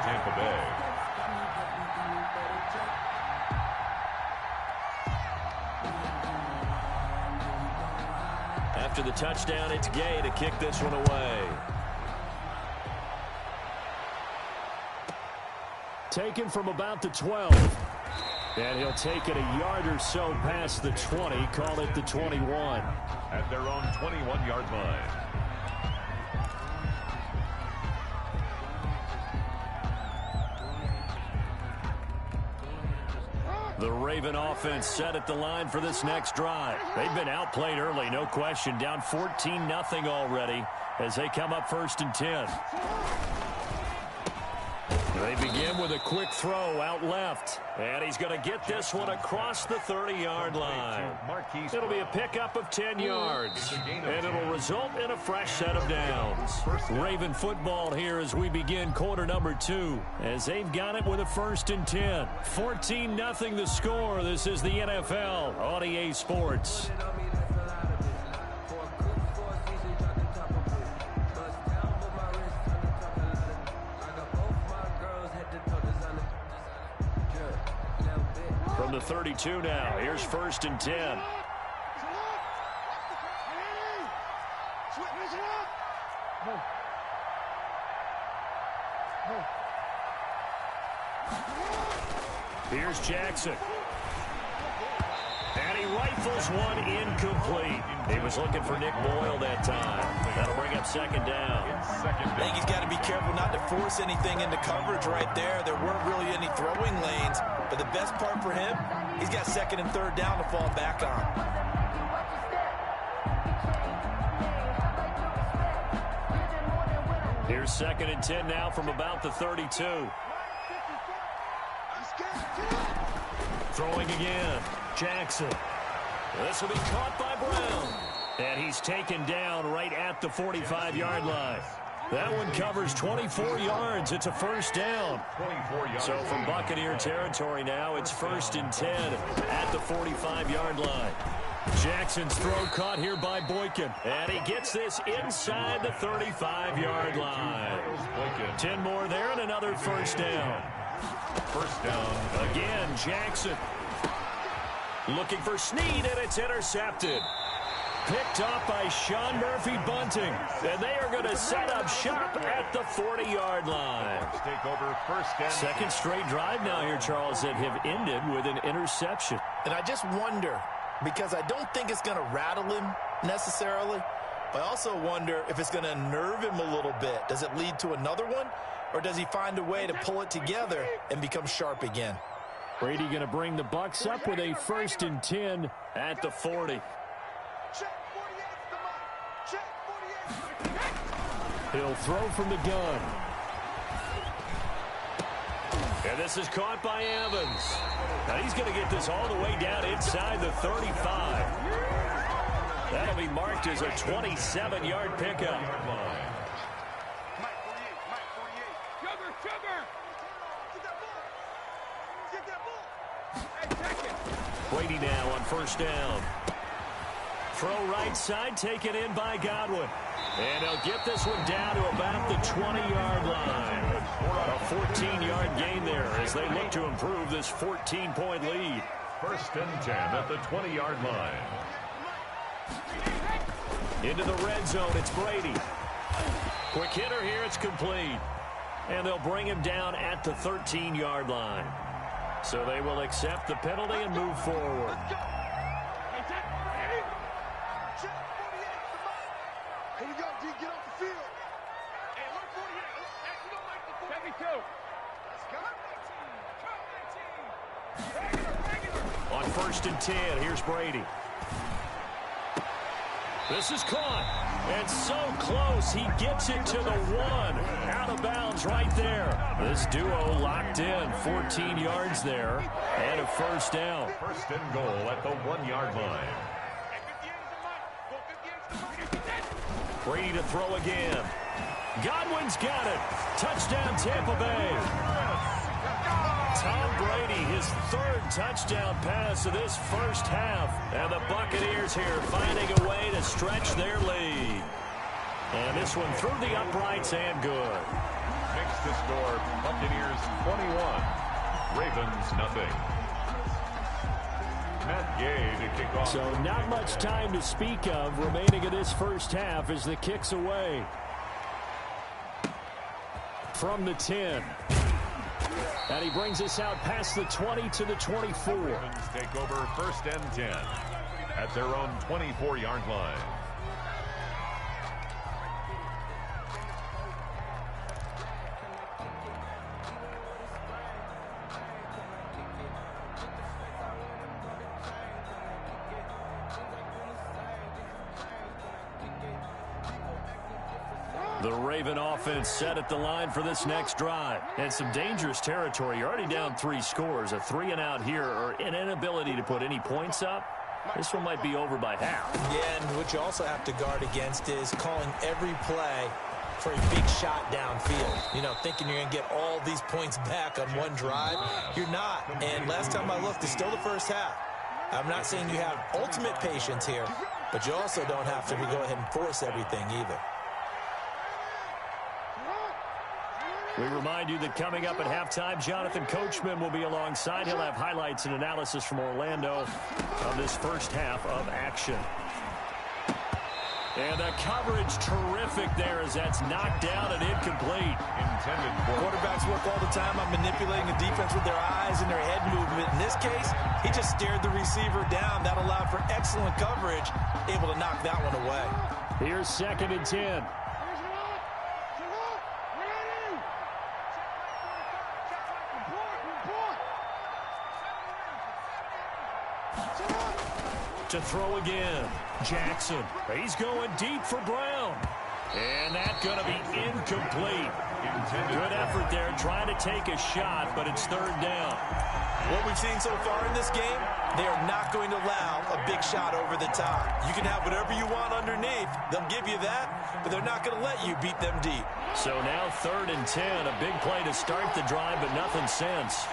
Tampa Bay. After the touchdown, it's Gay to kick this one away. Taken from about the 12. And he'll take it a yard or so past the 20. Call it the 21. At their own 21-yard line. The Raven offense set at the line for this next drive. They've been outplayed early, no question. Down 14-0 already as they come up 1st and 10. They begin with a quick throw out left. And he's going to get this one across the 30-yard line. It'll be a pickup of 10 yards. And it'll result in a fresh set of downs. Raven football here as we begin quarter number 2. As they've got it with a 1st and 10. 14-0 the score. This is the NFL on EA Sports. From the 32 now, here's 1st and 10. Here's Jackson. And he rifles one incomplete. He was looking for Nick Boyle that time. That'll bring up 2nd down. I think he's got to be careful not to force anything into coverage right there. There weren't really any throwing lanes. But the best part for him, he's got 2nd and 3rd down to fall back on. Here's 2nd and 10 now from about the 32. Throwing again. Jackson. This will be caught by Brown. And he's taken down right at the 45-yard line. That one covers 24 yards. It's a 1st down. So from Buccaneer territory now, it's 1st and 10 at the 45-yard line. Jackson's throw caught here by Boykin. And he gets this inside the 35-yard line. 10 more there and another 1st down. 1st down. Again, Jackson. Looking for Snead, and it's intercepted. Picked off by Sean Murphy-Bunting. And they are going to set up shop at the 40-yard line. Take over 1st and 2nd straight drive now here, Charles, that have ended with an interception. And I just wonder, because I don't think it's going to rattle him necessarily. I also wonder if it's going to nerve him a little bit. Does it lead to another one? Or does he find a way to pull it together and become sharp again? Brady going to bring the Bucs up with a 1st and 10 at the 40. He'll throw from the gun. And this is caught by Evans. Now he's going to get this all the way down inside the 35. That'll be marked as a 27-yard pickup. Brady now on 1st down. Throw right side, taken in by Godwin. And he'll get this one down to about the 20-yard line. A 14-yard gain there as they look to improve this 14-point lead. 1st and 10 at the 20-yard line. Into the red zone, it's Brady. Quick hitter here, it's complete. And they'll bring him down at the 13-yard line. So they will accept the penalty and move forward. On 1st and 10, here's Brady. This is caught. And so close, he gets it to the 1. Out of bounds right there. This duo locked in. 14 yards there. And a 1st down. 1st and goal at the 1-yard line. Brady to throw again. Godwin's got it. Touchdown, Tampa Bay. Tom Brady, his 3rd touchdown pass of this 1st half. And the Buccaneers here finding a way to stretch their lead. And this one through the uprights and good. Makes the score Buccaneers 21, Ravens nothing. Matt Gay to kick off. So not much time to speak of remaining in this first half as the kick's away. From the 10. And he brings us out past the 20 to the 24. Ravens take over 1st and 10 at their own 24-yard line. The Raven offense set at the line for this next drive. And some dangerous territory. You're already down 3 scores. A 3-and-out here or an inability to put any points up. This one might be over by half. Yeah, and what you also have to guard against is calling every play for a big shot downfield. You know, thinking you're going to get all these points back on one drive. You're not. And last time I looked, it's still the first half. I'm not saying you have ultimate patience here, but you also don't have to go ahead and force everything either. We remind you that coming up at halftime, Jonathan Coachman will be alongside. He'll have highlights and analysis from Orlando of this first half of action. And the coverage terrific there as that's knocked down and incomplete. Intended for Quarterbacks work all the time on manipulating the defense with their eyes and their head movement. In this case, he just stared the receiver down. That allowed for excellent coverage, able to knock that one away. Here's 2nd and 10. To throw again. Jackson. He's going deep for Brown. And that's going to be incomplete. Good effort there trying to take a shot, but it's 3rd down. What we've seen so far in this game, they are not going to allow a big shot over the top. You can have whatever you want underneath. They'll give you that, but they're not going to let you beat them deep. So now 3rd and 10. A big play to start the drive, but nothing since.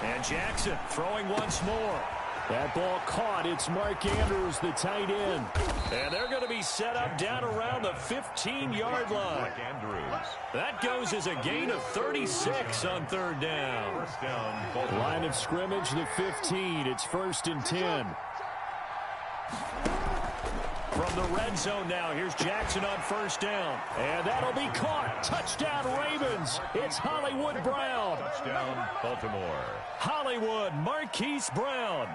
And Jackson throwing once more. That ball caught. It's Mark Andrews, the tight end. And they're going to be set up down around the 15-yard line. Mark Andrews. That goes as a gain of 36 on 3rd down. 1st down, Baltimore. Line of scrimmage, the 15. It's 1st and 10. From the red zone now, here's Jackson on 1st down. And that'll be caught. Touchdown, Ravens. It's Hollywood Brown. Touchdown, Baltimore. Hollywood, Marquise Brown.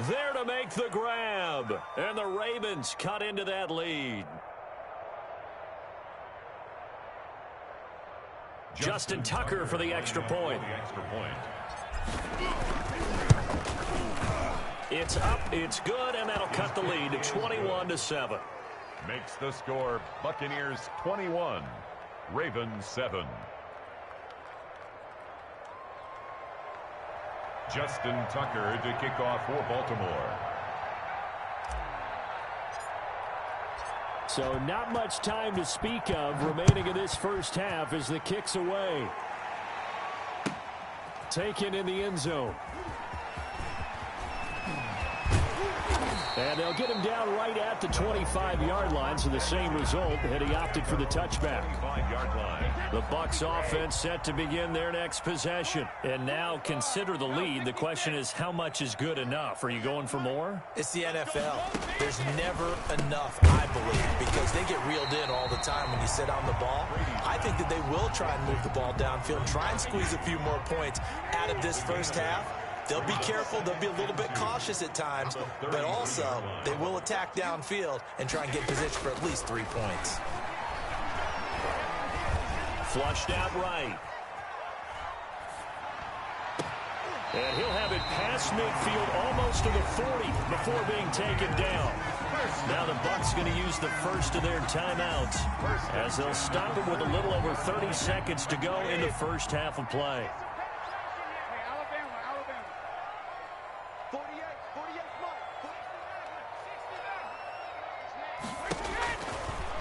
There to make the grab. And the Ravens cut into that lead. Justin Tucker for the extra point. It's up, it's good, and that'll cut the lead to 21-7. Makes the score Buccaneers 21, Ravens 7. Justin Tucker to kick off for Baltimore. So not much time to speak of remaining in this first half as the kick's away. Taken in the end zone. And they'll get him down right at the 25-yard line, so the same result had he opted for the touchback. 25-yard line. The Bucs offense set to begin their next possession. And now consider the lead. The question is, how much is good enough? Are you going for more? It's the NFL. There's never enough, I believe, because they get reeled in all the time when you sit on the ball. I think that they will try and move the ball downfield, try and squeeze a few more points out of this first half. They'll be careful. They'll be a little bit cautious at times, but also they will attack downfield and try and get position for at least 3 points. Flushed out right. And he'll have it past midfield almost to the 40 before being taken down. Now the Bucs going to use the first of their timeouts as they'll stop it with a little over 30 seconds to go in the first half of play.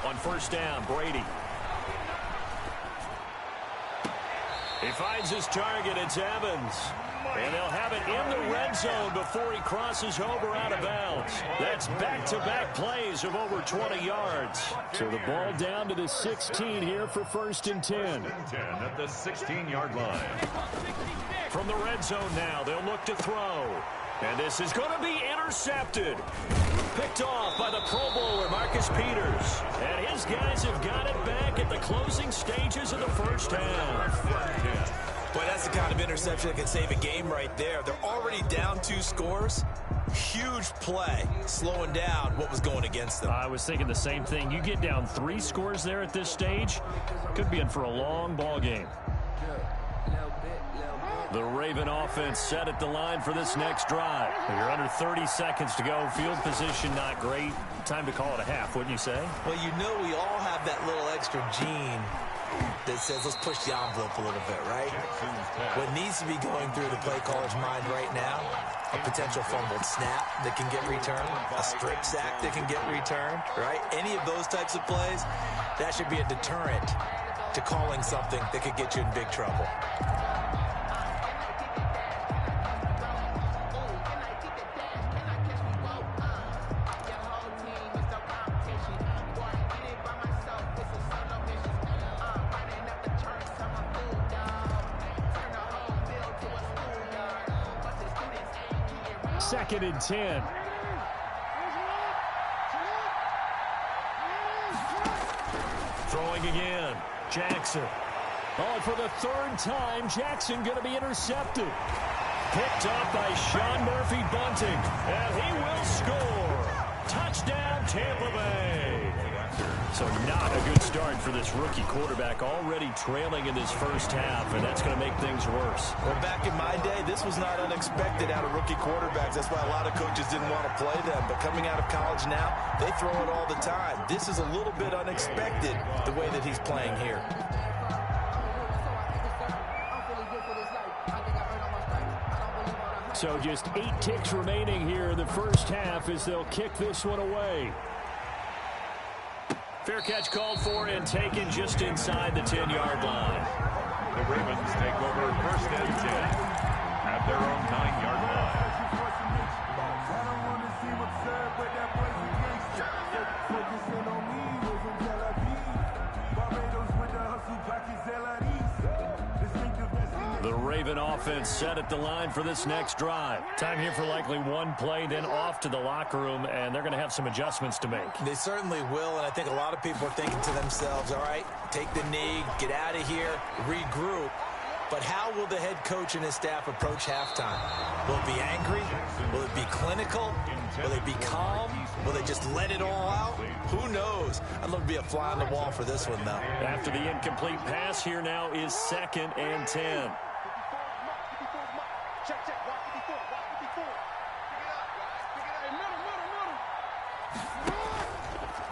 On 1st down, Brady. He finds his target. It's Evans. And they'll have it in the red zone before he crosses over out of bounds. That's back-to-back plays of over 20 yards. So the ball down to the 16 here for 1st and 10. 10 at the 16-yard line. From the red zone now, they'll look to throw. And this is going to be intercepted. Picked off by the Pro Bowler, Marcus Peters. And his guys have got it back at the closing stages of the first half. Boy, that's the kind of interception that can save a game right there. They're already down 2 scores. Huge play, slowing down what was going against them. I was thinking the same thing. You get down 3 scores there at this stage, could be in for a long ball game. The Raven offense set at the line for this next drive. You're under 30 seconds to go. Field position not great. Time to call it a half, wouldn't you say? Well, you know we all have that little extra gene that says let's push the envelope a little bit, right? What needs to be going through the play caller's mind right now, a potential fumbled snap that can get returned, a strip sack that can get returned, right? Any of those types of plays, that should be a deterrent to calling something that could get you in big trouble. Second and 10. Throwing again. Jackson. Oh, for the 3rd time, Jackson going to be intercepted. Picked up by Sean Murphy Bunting. And he will score. Touchdown, Tampa Bay. So not a good start for this rookie quarterback, already trailing in this first half, and that's going to make things worse. Well, back in my day, this was not unexpected out of rookie quarterbacks. That's why a lot of coaches didn't want to play them. But coming out of college now, they throw it all the time. This is a little bit unexpected, the way that he's playing here. So just 8 ticks remaining here in the first half as they'll kick this one away. Fair catch called for and taken just inside the 10-yard line. The Ravens take over 1st and 10 at their own 9-yard line. The Raven offense set at the line for this next drive. Time here for likely one play, then off to the locker room, and they're going to have some adjustments to make. They certainly will, and I think a lot of people are thinking to themselves, all right, take the knee, get out of here, regroup. But how will the head coach and his staff approach halftime? Will it be angry? Will it be clinical? Will it be calm? Will they just let it all out? Who knows? I'd love to be a fly on the wall for this one, though. After the incomplete pass, here now is 2nd and 10.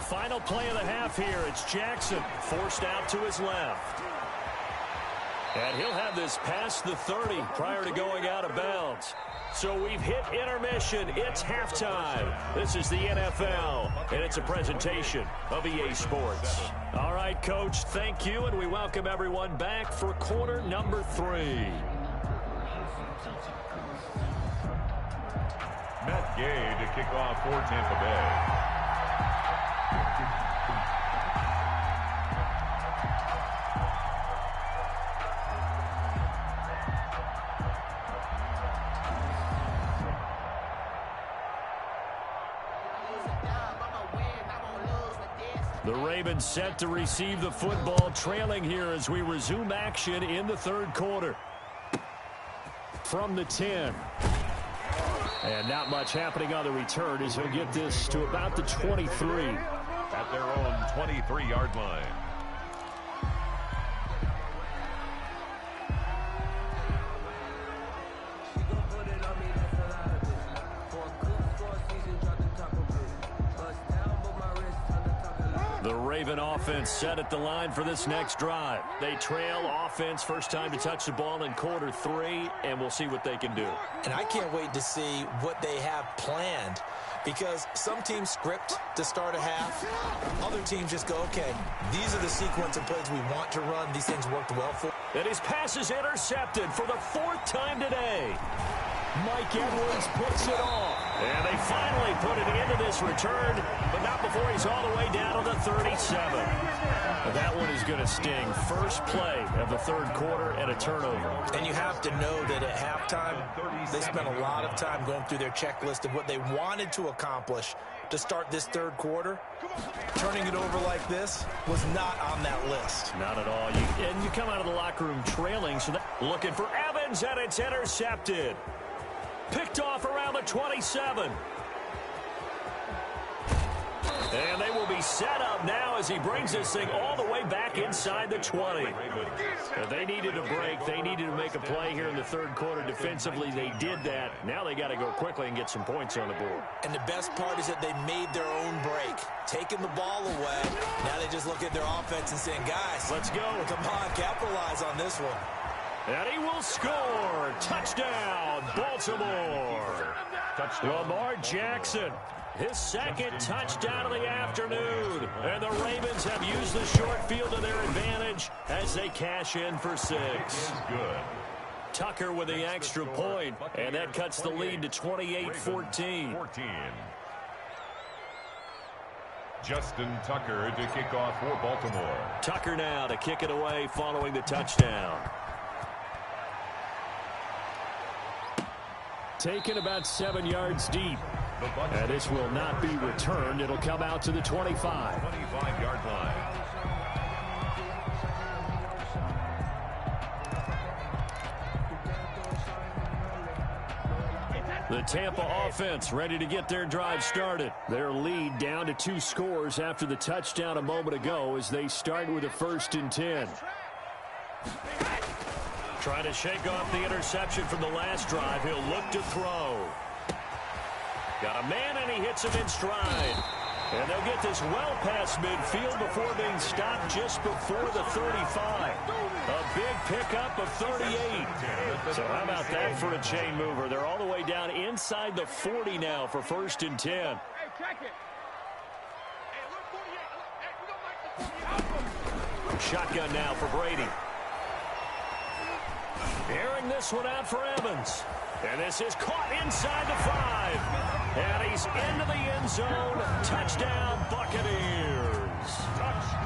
Final play of the half here. It's Jackson forced out to his left. And he'll have this past the 30 prior to going out of bounds. So we've hit intermission. It's halftime. This is the NFL, and it's a presentation of EA Sports. All right, Coach, thank you, and we welcome everyone back for quarter number 3. Matt Gay to kick off for Tampa Bay. The Ravens set to receive the football, trailing here as we resume action in the 3rd quarter. From the 10. And not much happening on the return as he'll get this to about the 23. At their own 23-yard line. The Raven offense set at the line for this next drive. They trail offense, first time to touch the ball in quarter 3, and we'll see what they can do. And I can't wait to see what they have planned, because some teams script to start a half. Other teams just go, okay, these are the sequence of plays we want to run. These things worked well for. And his pass is intercepted for the 4th time today. Mike Edwards picks it off. And they finally put it into this return, but not before he's all the way down to the 37. That one is going to sting. First play of the 3rd quarter and a turnover. And you have to know that at halftime, they spent a lot of time going through their checklist of what they wanted to accomplish to start this 3rd quarter. Turning it over like this was not on that list. Not at all. You come out of the locker room trailing, so looking for Evans, and it's intercepted. Picked off around the 27. And they will be set up now as he brings this thing all the way back inside the 20. They needed a break. They needed to make a play here in the 3rd quarter defensively. They did that. Now they got to go quickly and get some points on the board. And the best part is that they made their own break, taking the ball away. Now they just look at their offense and saying, guys, let's go. Come on, capitalize on this one. And he will score. Touchdown, Baltimore. Lamar Jackson, his 2nd touchdown of the afternoon. And the Ravens have used the short field to their advantage as they cash in for 6. Good. Tucker with the extra point, and that cuts the lead to 28-14. Justin Tucker to kick off for Baltimore. Tucker now to kick it away following the touchdown. Taken about 7 yards deep. And this will not be returned. It'll come out to the 25. 25-yard line. The Tampa offense ready to get their drive started. Their lead down to 2 scores after the touchdown a moment ago as they start with a 1st and 10. Trying to shake off the interception from the last drive. He'll look to throw. Got a man, and he hits him in stride. And they'll get this well past midfield before being stopped just before the 35. A big pickup of 38. So how about that for a chain mover? They're all the way down inside the 40 now for 1st and 10. Shotgun now for Brady. Airing this one out for Evans. And this is caught inside the 5. And he's into the end zone. Touchdown, Buccaneers.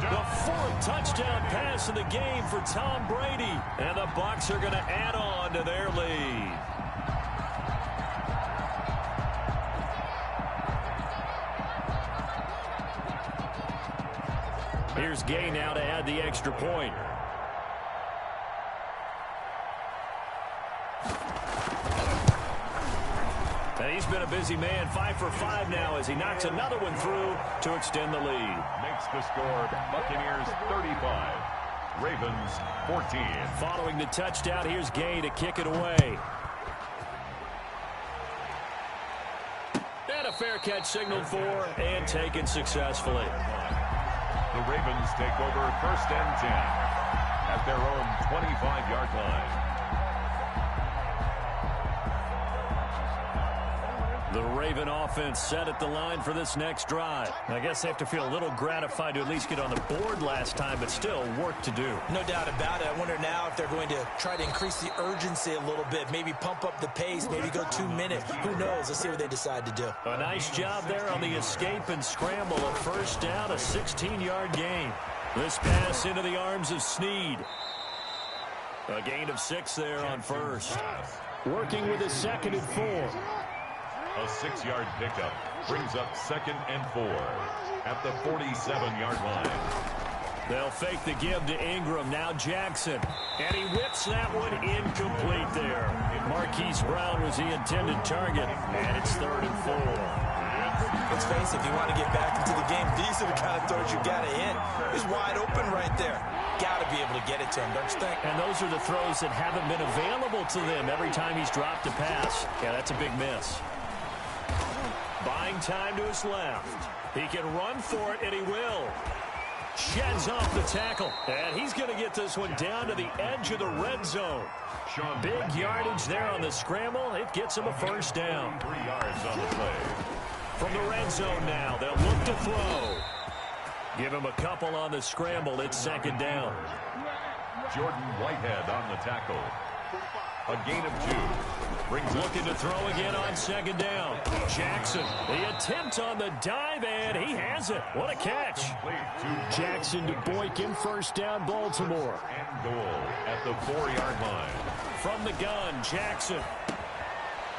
The 4th touchdown pass of the game for Tom Brady. And the Bucs are going to add on to their lead. Here's Gay now to add the extra point. And he's been a busy man, 5 for 5 now as he knocks another one through to extend the lead. Makes the score Buccaneers 35, Ravens 14. Following the touchdown, here's Gay to kick it away. And a fair catch signaled for and taken successfully. The Ravens take over 1st and 10 at their own 25-yard line. The Raven offense set at the line for this next drive. I guess they have to feel a little gratified to at least get on the board last time, but still work to do. No doubt about it. I wonder now if they're going to try to increase the urgency a little bit, maybe pump up the pace, maybe go 2 minutes. Who knows? Let's see what they decide to do. A nice job there on the escape and scramble. A 1st down, a 16-yard gain. This pass into the arms of Snead. A gain of 6 there on 1st. Working with a 2nd and 4. A 6-yard pickup brings up 2nd and 4 at the 47-yard line. They'll fake the give to Ingram. Now Jackson. And he whips that one incomplete there. Marquise Brown was the intended target. And it's 3rd and 4. Let's face it, if you want to get back into the game, these are the kind of throws you got to hit. He's wide open right there. Got to be able to get it to him, don't you think? And those are the throws that haven't been available to them every time he's dropped a pass. Yeah, that's a big miss. Buying time to his left. He can run for it, and he will. Sheds off the tackle. And he's going to get this one down to the edge of the red zone. Big yardage there on the scramble. It gets him a first down. 3 yards on the play. From the red zone now, they'll look to throw. Give him a couple on the scramble. It's second down. Jordan Whitehead on the tackle. A gain of 2. Looking to throw again on second down. Jackson, the attempt on the dive, and he has it. What a catch. Jackson to Boykin, first down, Baltimore. And goal at the 4-yard line. From the gun, Jackson.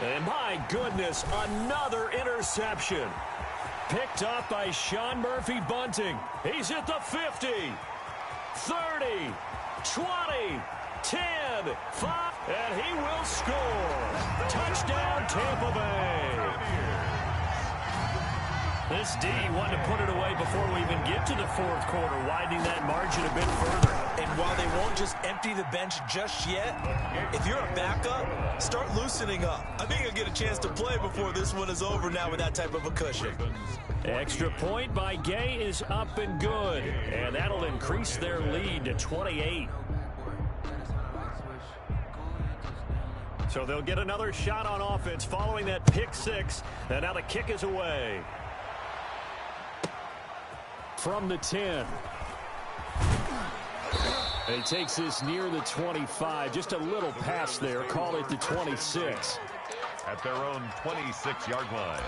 And my goodness, another interception. Picked up by Sean Murphy Bunting. He's at the 50, 30, 20, 10, 5, and he will score. Touchdown, Tampa Bay. This D wanted to put it away before we even get to the fourth quarter, widening that margin a bit further. And while they won't just empty the bench just yet, if you're a backup, start loosening up. I think you'll get a chance to play before this one is over now with that type of a cushion. Extra point by Gay is up and good, and that'll increase their lead to 28. So they'll get another shot on offense following that pick six, and now the kick is away. From the 10. And he takes this near the 25. Just a little pass there. Call it the 26. At their own 26-yard line.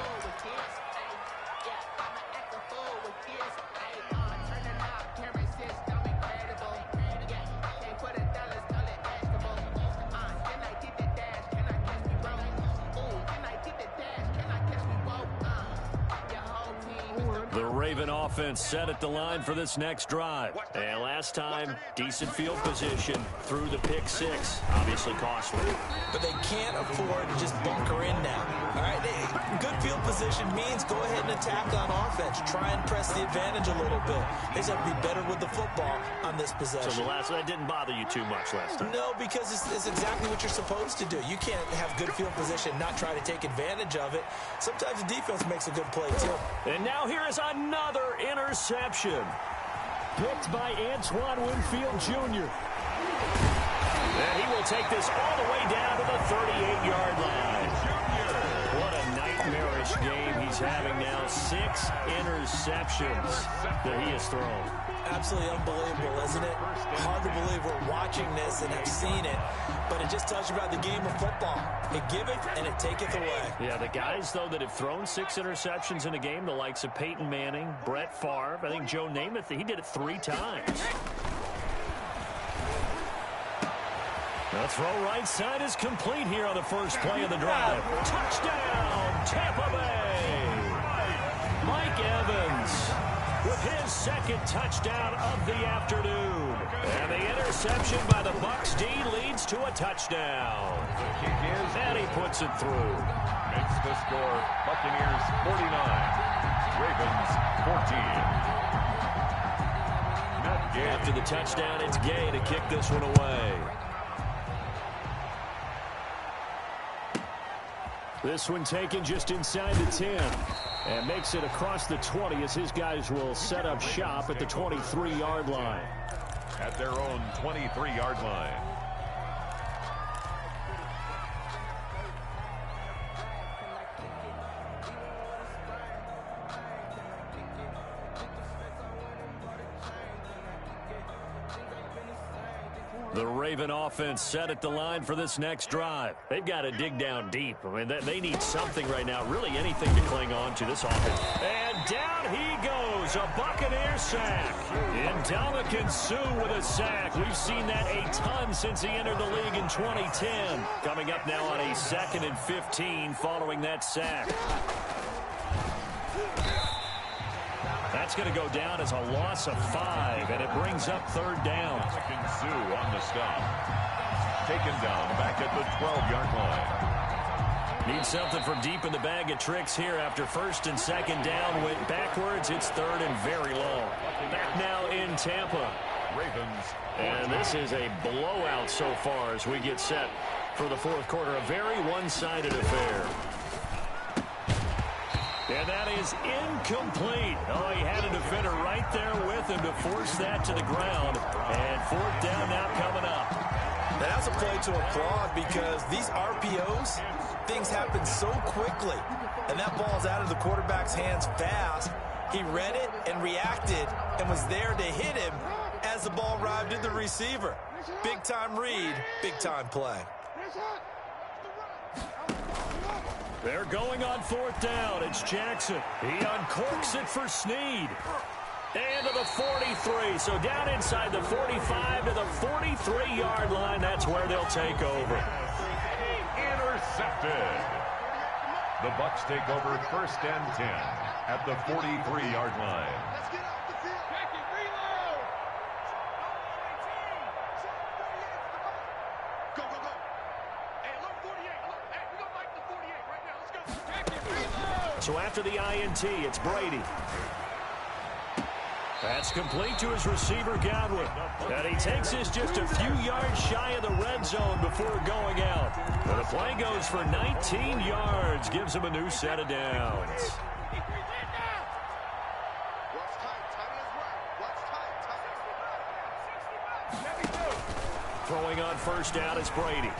The Raven offense set at the line for this next drive. And last time, decent field position through the pick six. Obviously costly. But they can't afford to just bunker in now. All right, good field position means go ahead and attack on offense. Try and press the advantage a little bit. They just have to be better with the football on this possession. So that didn't bother you too much last time? No, because it's exactly what you're supposed to do. You can't have good field position, not try to take advantage of it. Sometimes the defense makes a good play, too. And now here is another interception. Picked by Antoine Winfield Jr. And he will take this all the way down to the 38-yard line. What a nightmarish game he's having now. 6 interceptions that he has thrown. Absolutely unbelievable, isn't it? Hard to believe we're watching this and have seen it, but it just tells you about the game of football. It giveth and it taketh away. Yeah, the guys, though, that have thrown 6 interceptions in a game, the likes of Peyton Manning, Brett Favre, I think Joe Namath, he did it 3 times. The throw right side is complete here on the first play of the drive. Touchdown, Tampa Bay! Mike Evans with his second touchdown of the afternoon. And the interception by the Bucs D leads to a touchdown. And he puts it through. Makes the score Buccaneers 49, Ravens 14. After the touchdown, it's Gay to kick this one away. This one taken just inside the 10. And makes it across the 20 as his guys will set up shop at the 23-yard line. At their own 23-yard line. The Raven offense set at the line for this next drive. They've got to dig down deep. I mean, they need something right now, really anything to cling on to this offense. And down he goes, a Buccaneer sack. Ndamukong Suh with a sack. We've seen that a ton since he entered the league in 2010. Coming up now on a 2nd and 15 following that sack. That's going to go down as a loss of 5, and it brings up 3rd down. Ndamukong Suh on the stop. Taken down back at the 12-yard line. Need something from deep in the bag of tricks here after 1st and 2nd down. Went backwards. It's 3rd and very long. Back now in Tampa. Ravens. And this is a blowout so far as we get set for the 4th quarter. A very one-sided affair. And that is incomplete. Oh, he had a defender right there with him to force that to the ground. And fourth down now coming up. And that's a play to applaud because these RPOs, things happen so quickly. And that ball's out of the quarterback's hands fast. He read it and reacted and was there to hit him as the ball arrived at the receiver. Big-time read, big-time play. They're going on fourth down. It's Jackson. He uncorks it for Snead. And to the 43. So down inside the 45 to the 43-yard line. That's where they'll take over. Intercepted. The Bucs take over first and 10 at the 43-yard line. So after the INT, it's Brady. That's complete to his receiver, Godwin. And he takes this just a few yards shy of the red zone before going out. And the play goes for 19 yards, gives him a new set of downs. Throwing on first down is Brady.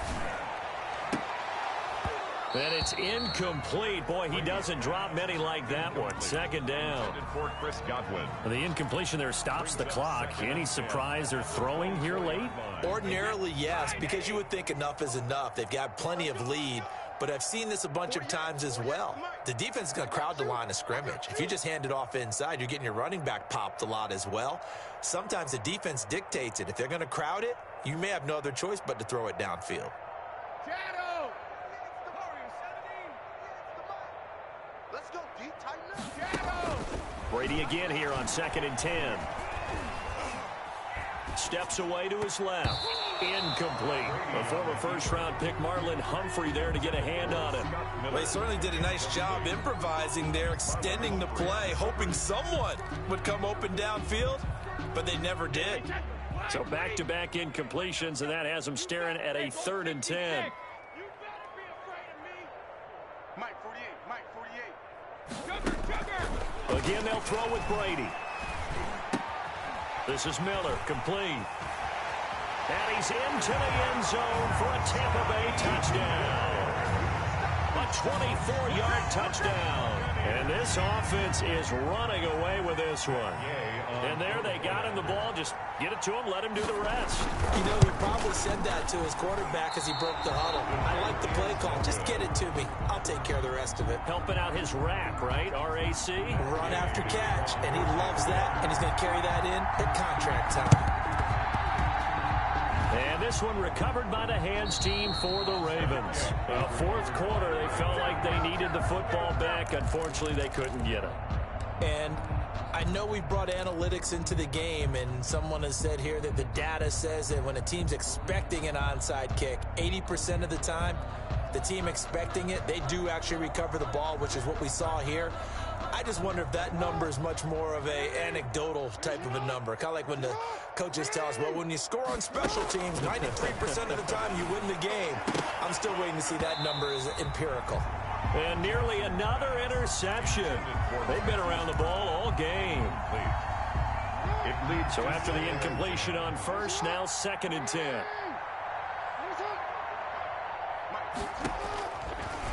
And it's incomplete. Boy, he doesn't drop many like that one. Second down. The The incompletion there stops the clock. Any surprise they're throwing here late? Ordinarily, yes, because you would think enough is enough. They've got plenty of lead, but I've seen this a bunch of times as well. The defense is going to crowd the line of scrimmage. If you just hand it off inside, you're getting your running back popped a lot as well. Sometimes the defense dictates it. If they're going to crowd it, you may have no other choice but to throw it downfield. Brady again here on 2nd and 10. Steps away to his left. Incomplete. A former first-round pick, Marlon Humphrey, there to get a hand on it. Well, they certainly did a nice job improvising there, extending the play, hoping someone would come open downfield, but they never did. So back-to-back incompletions, and that has them staring at a 3rd and 10. Again, they'll throw with Brady. This is Miller, complete. And he's into the end zone for a Tampa Bay touchdown. A 24-yard touchdown. And this offense is running away with this one. And there they got him the ball. Just get it to him, let him do the rest. You know, he probably said that to his quarterback as he broke the huddle. I like the play call. Just get it to me. I'll take care of the rest of it. Helping out his rack, right? R-A-C? Run after catch. And he loves that. And he's going to carry that in at contract time. And this one recovered by the hands team for the Ravens. Fourth quarter, they felt like they needed the football back. Unfortunately, they couldn't get it. And I know we brought analytics into the game, and someone has said here that the data says that when a team's expecting an onside kick, 80% of the time, the team expecting it, they do actually recover the ball, which is what we saw here. I just wonder if that number is much more of a anecdotal type of a number. Kind of like when the coaches tell us, well, when you score on special teams, 93% of the time you win the game. I'm still waiting to see that number is empirical. And nearly another interception. They've been around the ball all game. So after the incompletion on first, now 2nd and 10.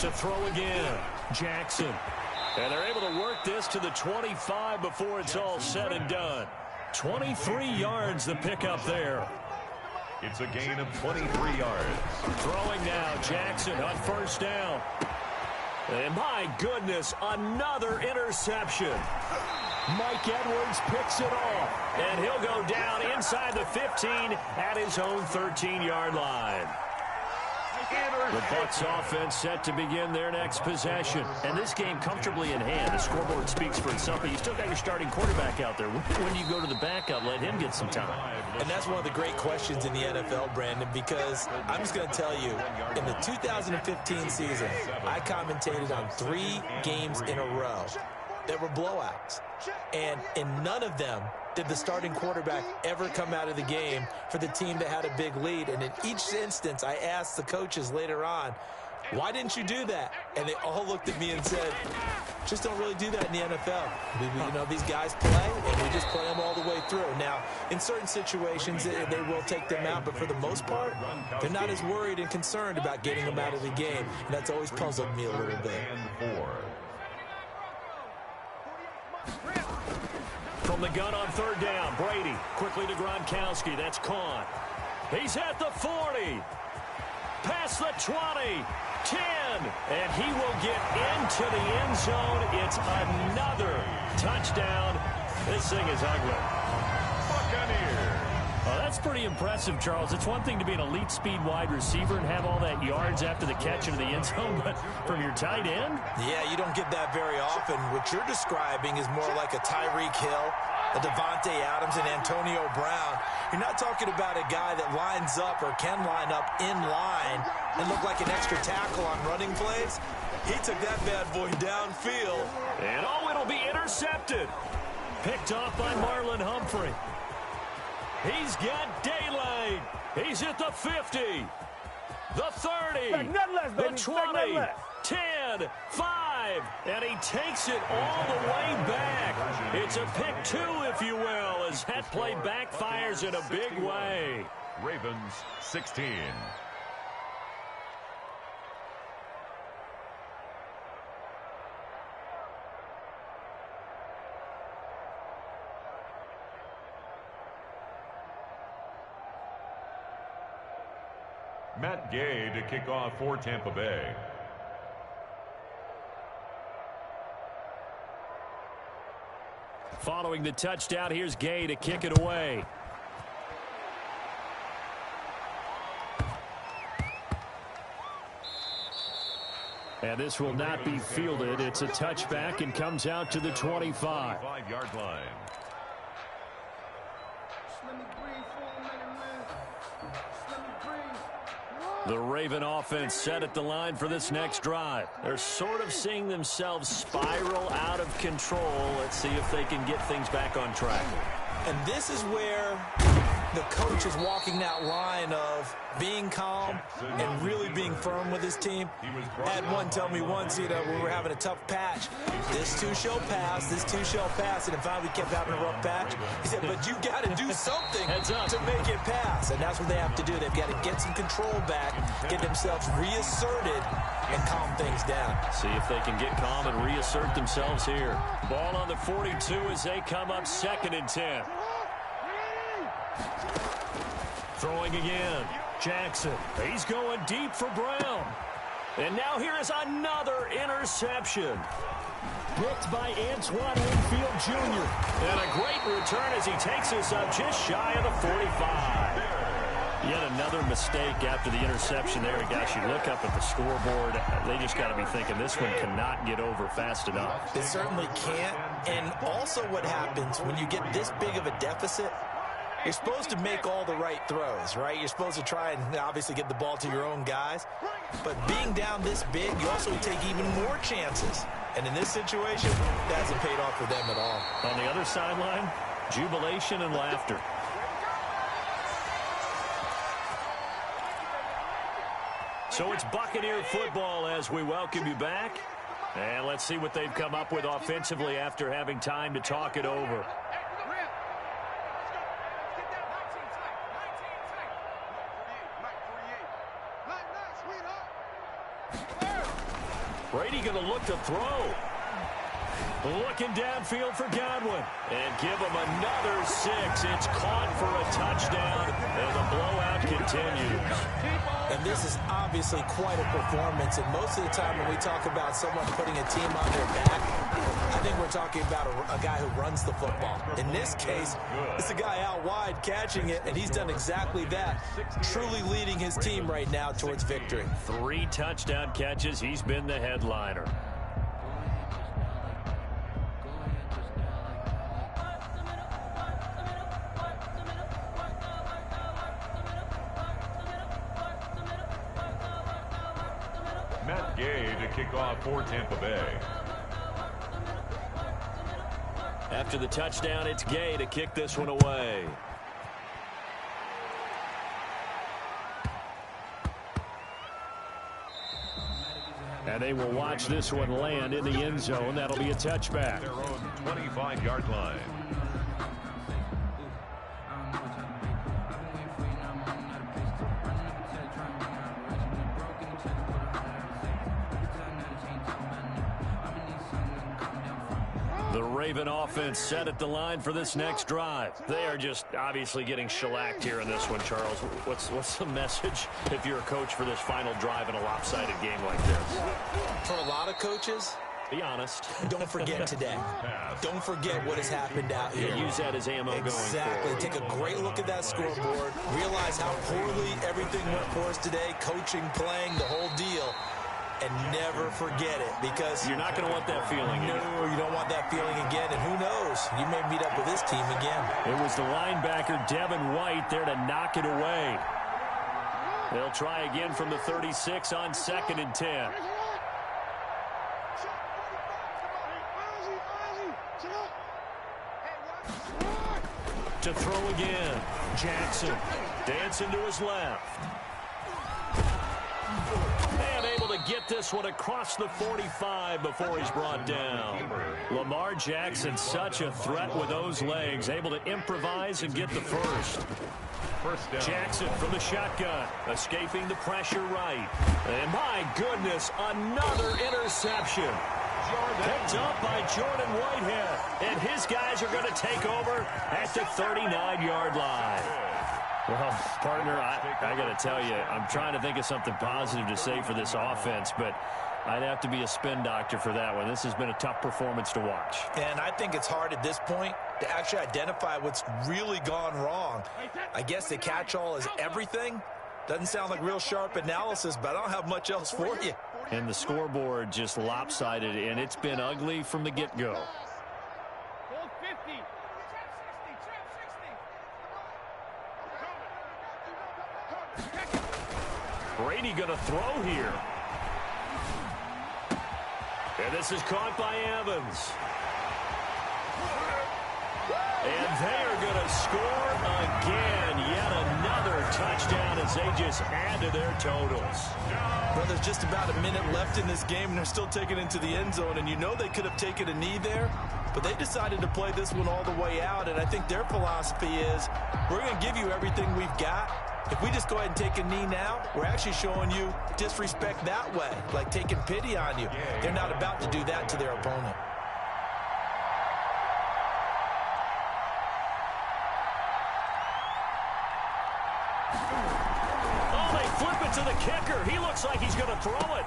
To throw again, Jackson. And they're able to work this to the 25 before it's all said and done. 23 yards the pickup there. It's a gain of 23 yards. Throwing now, Jackson on first down. And my goodness, another interception. Mike Edwards picks it off. And he'll go down inside the 15 at his own 13-yard line. The Bucs offense set to begin their next possession. And this game comfortably in hand. The scoreboard speaks for itself, but you still got your starting quarterback out there. When do you go to the backup, let him get some time? And that's one of the great questions in the NFL, Brandon, because I'm just going to tell you, in the 2015 season, I commentated on 3 games in a row that were blowouts. And in none of them did the starting quarterback ever come out of the game for the team that had a big lead. And in each instance, I asked the coaches later on, Why didn't you do that? And they all looked at me and said, just don't really do that in the NFL. You know, these guys play, and we just play them all the way through. Now, in certain situations, they will take them out, but for the most part, they're not as worried and concerned about getting them out of the game. And that's always puzzled me a little bit. From the gun on third down, Brady quickly to Gronkowski. That's Kahn. He's at the 40. Past the 20. 10. And he will get into the end zone. It's another touchdown. This thing is ugly. Buccaneers. Well, that's pretty impressive, Charles. It's one thing to be an elite speed wide receiver and have all that yards after the catch into the end zone, but from your tight end? Yeah, you don't get that very often. What you're describing is more like a Tyreek Hill, a Devontae Adams, and Antonio Brown. You're not talking about a guy that lines up or can line up in line and look like an extra tackle on running plays. He took that bad boy downfield. And it'll be intercepted. Picked off by Marlon Humphrey. He's got daylight. He's at the 50. The 30. The 20. 10. 5. And he takes it all the way back. It's a pick two, if you will, as that play backfires in a big way. Ravens 16. Matt Gay to kick off for Tampa Bay. Following the touchdown, here's Gay to kick it away. And this will not be fielded. It's a touchback and comes out to the 25. 5-yard line. The Raven offense set at the line for this next drive. They're sort of seeing themselves spiral out of control. Let's see if they can get things back on track. And this is where the coach is walking that line of being calm and really being firm with his team. Had one tell me once, you know, we were having a tough patch. This too shall pass, this too shall pass. And in fact, we kept having a rough patch. He said, but you got to do something to make it pass. And that's what they have to do. They've got to get some control back, get themselves reasserted, and calm things down. See if they can get calm and reassert themselves here. Ball on the 42 as they come up 2nd and 10. Throwing again. Jackson. He's going deep for Brown. And now here is another interception. Picked by Antoine Winfield Jr. And a great return as he takes us up just shy of the 45. Yet another mistake after the interception there. Gosh, you look up at the scoreboard. They just got to be thinking this one cannot get over fast enough. It certainly can't. And also what happens when you get this big of a deficit, you're supposed to make all the right throws, right? You're supposed to try and obviously get the ball to your own guys. But being down this big, you also take even more chances. And in this situation, that hasn't paid off for them at all. On the other sideline, jubilation and laughter. So it's Buccaneer football as we welcome you back. And let's see what they've come up with offensively after having time to talk it over. Brady going to look to throw. Looking downfield for Godwin. And give him another 6. It's caught for a touchdown. And the blowout continues. And this is obviously quite a performance. And most of the time when we talk about someone putting a team on their back, I think we're talking about a guy who runs the football. In this case, it's a guy out wide catching it, and he's done exactly that. Truly leading his team right now towards victory. 3 touchdown catches. He's been the headliner. Matt Gay to kick off for Tampa Bay. After the touchdown, it's Gay to kick this one away. And they will watch this one land in the end zone. That'll be a touchback. Their own 25-yard line. The Raven offense set at the line for this next drive. They are just obviously getting shellacked here in this one, Charles. What's the message if you're a coach for this final drive in a lopsided game like this? For a lot of coaches, be honest. Don't forget today. Don't forget what has happened out here. Yeah, use that as ammo going forward. Exactly. Take a great look at that scoreboard. Realize how poorly everything went for us today. Coaching, playing, the whole deal. And never forget it, because you're not going to want that feeling again. No, you don't want that feeling again. And who knows? You may meet up with this team again. It was the linebacker, Devin White, there to knock it away. They'll try again from the 36 on 2nd and 10. To throw again. Jackson dancing to his left. And able to get this one across the 45 before he's brought down. Lamar Jackson, such a threat with those legs, able to improvise and get the first. First down. Jackson from the shotgun, escaping the pressure right. And my goodness, another interception. Picked up by Jordan Whitehead. And his guys are going to take over at the 39-yard line. Well, partner, I got to tell you, I'm trying to think of something positive to say for this offense, but I'd have to be a spin doctor for that one. This has been a tough performance to watch. And I think it's hard at this point to actually identify what's really gone wrong. I guess the catch-all is everything. Doesn't sound like real sharp analysis, but I don't have much else for you. And the scoreboard just lopsided, and it's been ugly from the get-go. Brady going to throw here. And this is caught by Evans. And they are going to score again. Yet another touchdown as they just add to their totals. Well, there's just about a minute left in this game, and they're still taking it into the end zone. And you know they could have taken a knee there, but they decided to play this one all the way out. And I think their philosophy is, we're going to give you everything we've got. If we just go ahead and take a knee now, we're actually showing you disrespect that way, like taking pity on you. They're not about to do that to their opponent. Oh, they flip it to the kicker. He looks like he's going to throw it.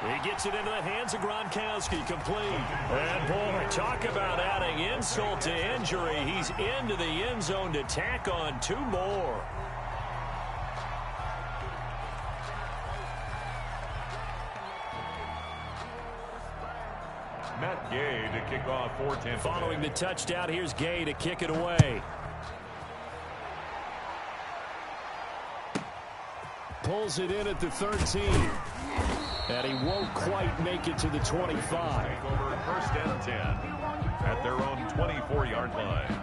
He gets it into the hands of Gronkowski, complete. And, boy, talk about adding insult to injury. He's into the end zone to tack on 2 more. Matt Gay to kick off for Tampa. Following the touchdown, here's Gay to kick it away. Pulls it in at the 13. And he won't quite make it to the 25. Take over 1st and 10 at their own 24-yard line.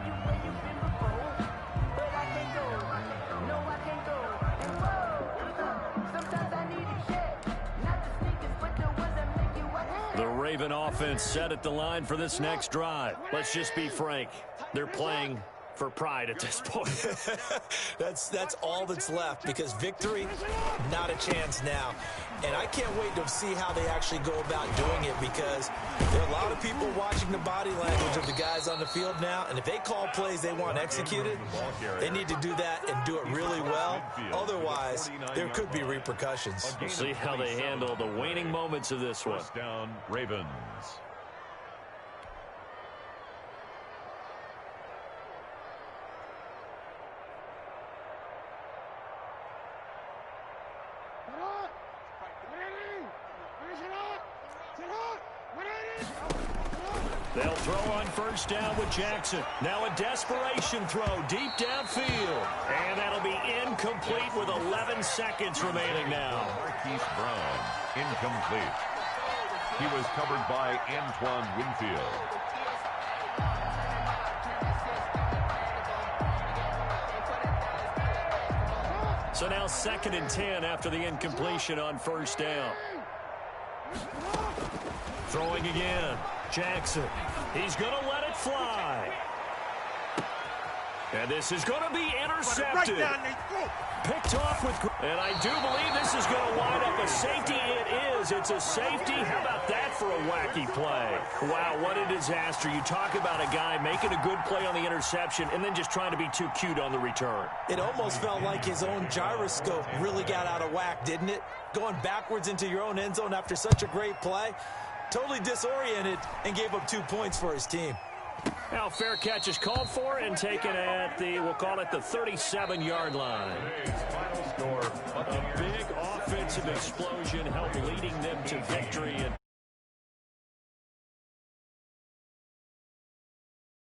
The Raven offense set at the line for this next drive. Let's just be frank. They're playing for pride at this point. That's all that's left, because victory, not a chance now. And I can't wait to see how they actually go about doing it, because there are a lot of people watching the body language of the guys on the field now, and if they call plays they want executed, they need to do that and do it really well. Otherwise, there could be repercussions. We'll see how they handle the waning moments of this one. First down, Ravens. They'll throw on 1st down with Jackson. Now a desperation throw deep downfield. And that'll be incomplete with 11 seconds remaining now. Marquise Brown, incomplete. He was covered by Antoine Winfield. So now 2nd and 10 after the incompletion on 1st down. Throwing again. Jackson. He's going to let it fly. And this is going to be intercepted. Picked off with... And I do believe this is going to wind up a safety. It is. It's a safety. How about that for a wacky play? Wow, what a disaster. You talk about a guy making a good play on the interception and then just trying to be too cute on the return. It almost felt like his own gyroscope really got out of whack, didn't it? Going backwards into your own end zone after such a great play. Totally disoriented and gave up 2 points for his team. Now fair catch is called for and taken at the, we'll call it the 37-yard line. Final score. A big offensive explosion helped leading them to victory.